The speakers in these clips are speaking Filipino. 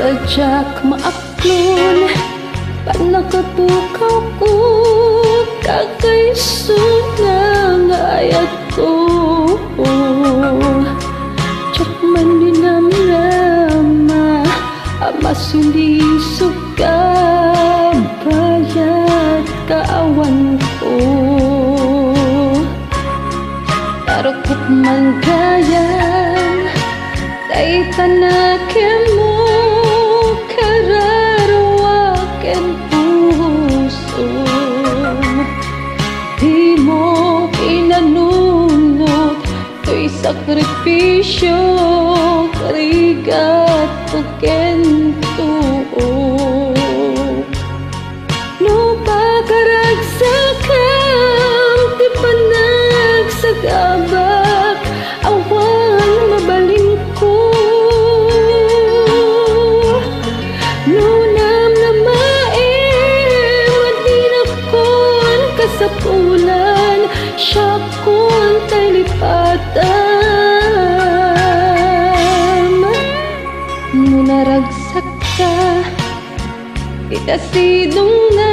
Sadyak maaklon panakapukaw ko kakaiso nga ayat ko. Tsak man dinamrama amas hindi suka bayat kaawan ko. Tarukot man gayan tay tanakin mo kararawakin puso. Di mo inanunod to'y sakripisyo karigat pagkento. No pagkaragsakam di pa nagsagabak awan mabaling ko. Nunam na madinakon kasapulan siya kun tay lipatan. Nunaragsak ka itasidong na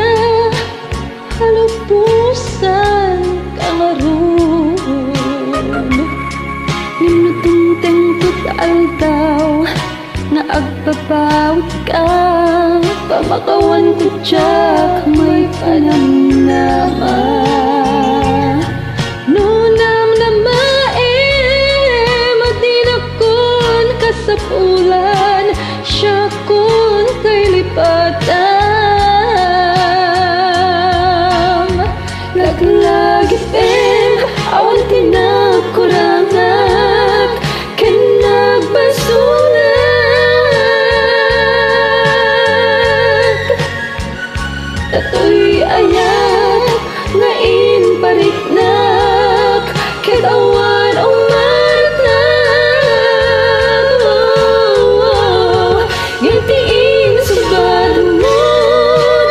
halupusan kangaroon. Ninutungteng tutal daw na agpapawit ka pamakawan ko tsak may panamnama. Nunam na madinakon kasapulan siya kun kay lipatan. Laglagit awan tinakurangat kinagbasulat. Tatoy ayat ngain pariknak kitawan umarnak. Gintiin sugad mo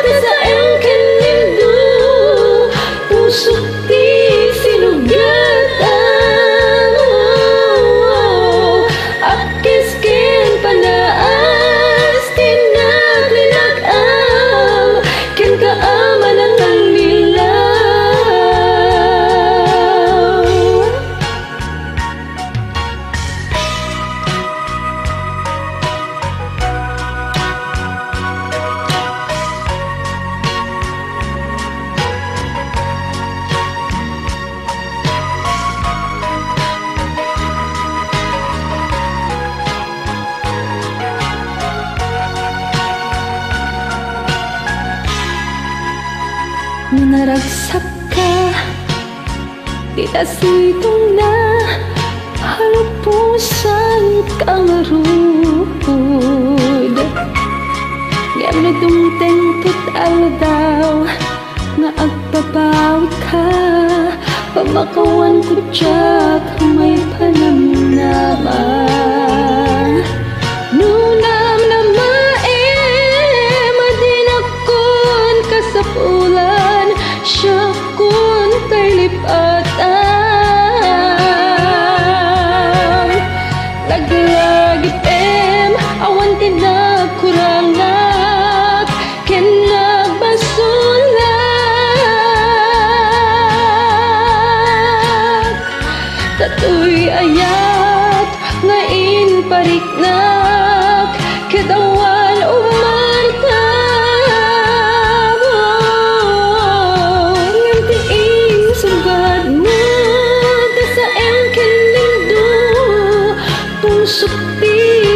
sa engken nindo puso ti sinugatan. Akiskin panaas tinaglinag-am ken kaaman ang kanilaw. Naragsak ka di tasidong na halupusan kangarud. Ngam na dumteng tutal daw nga agpapawit ka pamakawan ko tsak may panamnama. Nunam na madinakon kasapulan siya kun tay lipatan. Laglagit awan tinakurangat ken nagbasulat. Tatoy ayat ngain pariknak kitawan umarta. Sukti